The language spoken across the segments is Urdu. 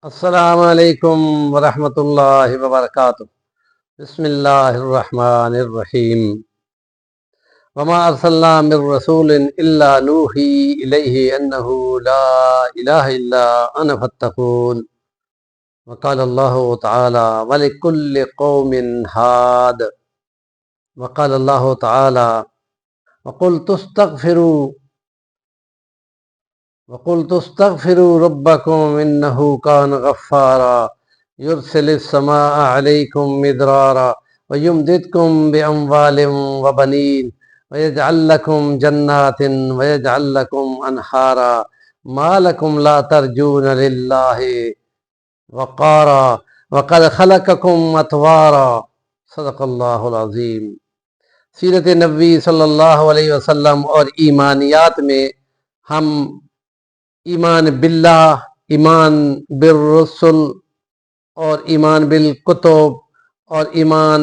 السلام علیکم ورحمۃ اللہ وبرکاتہ۔ بسم اللہ الرحمن الرحیم۔ وما ارسلنا من رسول الا نوحی الیہ انہ لا الہ الا انا فاتقون۔ وقال اللہ تعالی ولکل قوم ہاد۔ وقال اللہ تعالی وقلت استغفروا ربكم انه كان غفارا يرسل السماء عليكم مدرارا ويمددكم باموال وبنين ويجعل لكم جنات ويجعل لكم انهارا ما لكم لا ترجون لله وقارا وقد خلقكم اطوارا۔ صدق اللہ العظیم۔ سیرت نبوی صلی اللہ علیہ وسلم اور ایمانیات میں ہم ایمان باللہ، ایمان بالرسل اور ایمان بالکتب اور ایمان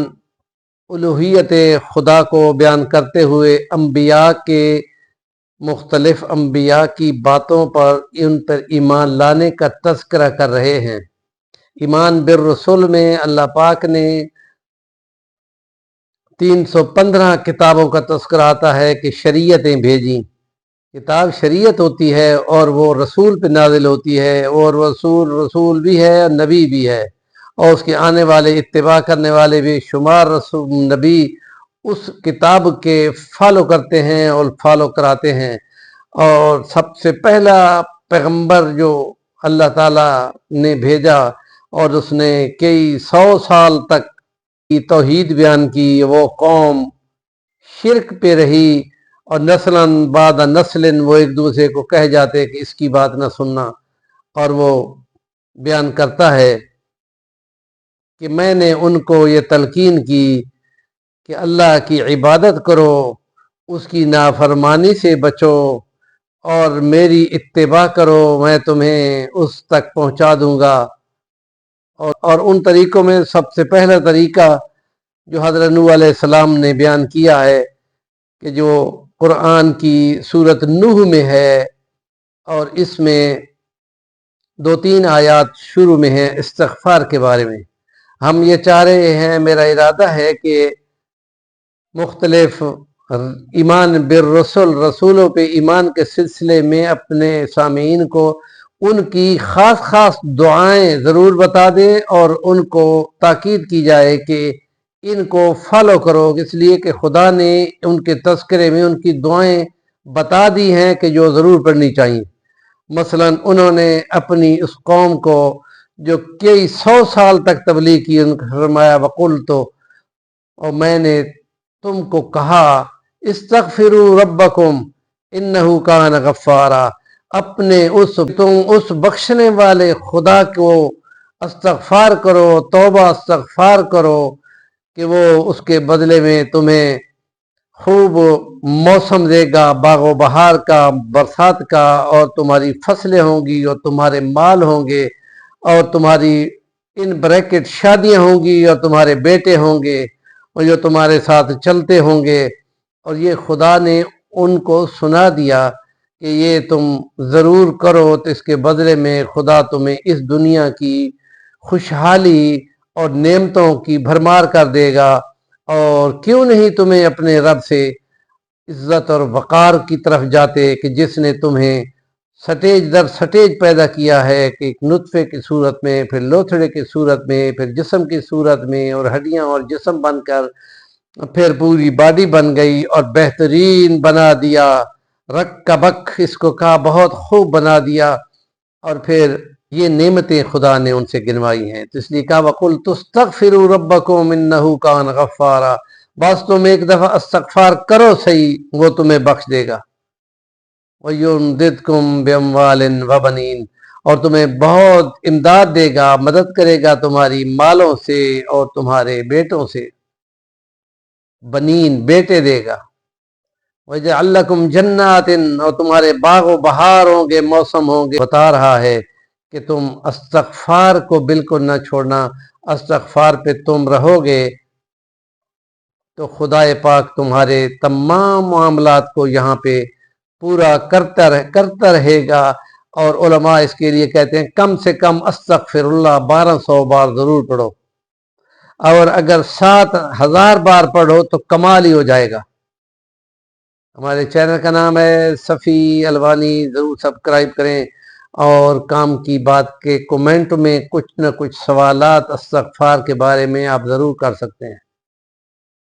الوہیت خدا کو بیان کرتے ہوئے انبیاء کے مختلف انبیاء کی باتوں پر ان پر ایمان لانے کا تذکرہ کر رہے ہیں۔ ایمان بالرسل میں اللہ پاک نے 315 کتابوں کا تذکرہ آتا ہے کہ شریعتیں بھیجیں۔ کتاب شریعت ہوتی ہے اور وہ رسول پہ نازل ہوتی ہے، اور رسول بھی ہے اور نبی بھی ہے، اور اس کے آنے والے اتباع کرنے والے بھی شمار رسول نبی اس کتاب کے فالو کرتے ہیں اور فالو کراتے ہیں۔ اور سب سے پہلا پیغمبر جو اللہ تعالیٰ نے بھیجا اور اس نے کئی 100 سال تک توحید بیان کی، وہ قوم شرک پہ رہی، اور نسلاً بعد نسل وہ ایک دوسرے کو کہہ جاتے کہ اس کی بات نہ سننا۔ اور وہ بیان کرتا ہے کہ میں نے ان کو یہ تلقین کی کہ اللہ کی عبادت کرو، اس کی نافرمانی سے بچو اور میری اتباع کرو، میں تمہیں اس تک پہنچا دوں گا۔ اور ان طریقوں میں سب سے پہلا طریقہ جو حضرت نوح علیہ السلام نے بیان کیا ہے کہ جو قرآن کی سورت نوح میں ہے، اور اس میں 2-3 آیات شروع میں ہیں استغفار کے بارے میں۔ ہم یہ چاہ رہے ہیں، میرا ارادہ ہے کہ مختلف ایمان بالرسل، رسولوں پہ ایمان کے سلسلے میں اپنے سامعین کو ان کی خاص دعائیں ضرور بتا دیں، اور ان کو تاکید کی جائے کہ ان کو فالو کرو، اس لیے کہ خدا نے ان کے تذکرے میں ان کی دعائیں بتا دی ہیں کہ جو ضرور پڑھنی چاہیے۔ مثلا انہوں نے اپنی اس قوم کو جو کئی 100 سال تک تبلیغ کی، ان کو فرمایا وقلت، اور میں نے تم کو کہا استغفروا ربکم انہ کان غفارا، اپنے تم اس بخشنے والے خدا کو استغفار کرو، توبہ استغفار کرو کہ وہ اس کے بدلے میں تمہیں خوب موسم دے گا، باغ و بہار کا، برسات کا، اور تمہاری فصلیں ہوں گی اور تمہارے مال ہوں گے، اور تمہاری ان بریکٹ شادیاں ہوں گی، اور تمہارے بیٹے ہوں گے، اور جو تمہارے ساتھ چلتے ہوں گے۔ اور یہ خدا نے ان کو سنا دیا کہ یہ تم ضرور کرو، تو اس کے بدلے میں خدا تمہیں اس دنیا کی خوشحالی اور نعمتوں کی بھرمار کر دے گا۔ اور کیوں نہیں تمہیں اپنے رب سے عزت اور وقار کی طرف جاتے کہ جس نے تمہیں سٹیج در سٹیج پیدا کیا ہے، کہ ایک نطفے کی صورت میں، پھر لوتھڑے کی صورت میں، پھر جسم کی صورت میں، اور ہڈیاں اور جسم بن کر پھر پوری باڈی بن گئی، اور بہترین بنا دیا، رک کا بک اس کو کہا، بہت خوب بنا دیا۔ اور پھر یہ نعمتیں خدا نے ان سے گنوائی ہیں، تو اس لیے کہا وَقُلْتُ اسْتَغْفِرُوا رَبَّكُمْ إِنَّهُ كَانَ غَفَّارًا، بس تم ایک دفعہ استغفار کرو صحیح، وہ تمہیں بخش دے گا۔ وَيُمْدِدْكُمْ بِأَمْوَالٍ وَبَنِينَ، اور تمہیں بہت امداد دے گا، مدد کرے گا تمہاری مالوں سے اور تمہارے بیٹوں سے، بنین بیٹے دے گا۔ وَيَجْعَلْ لَكُمْ جَنَّاتٍ، اور تمہارے باغ و بہار ہوں گے، موسم ہوں گے۔ بتا رہا ہے کہ تم استغفار کو بالکل نہ چھوڑنا، استغفار پہ تم رہو گے تو خدا پاک تمہارے تمام معاملات کو یہاں پہ پورا کرتا رہے گا، اور علماء اس کے لیے کہتے ہیں کم سے کم استغفر اللہ 1200 بار ضرور پڑھو، اور اگر 7000 بار پڑھو تو کمال ہی ہو جائے گا۔ ہمارے چینل کا نام ہے صفی الوانی، ضرور سبسکرائب کریں، اور کام کی بات کے کومنٹ میں کچھ نہ کچھ سوالات استغفار کے بارے میں آپ ضرور کر سکتے ہیں۔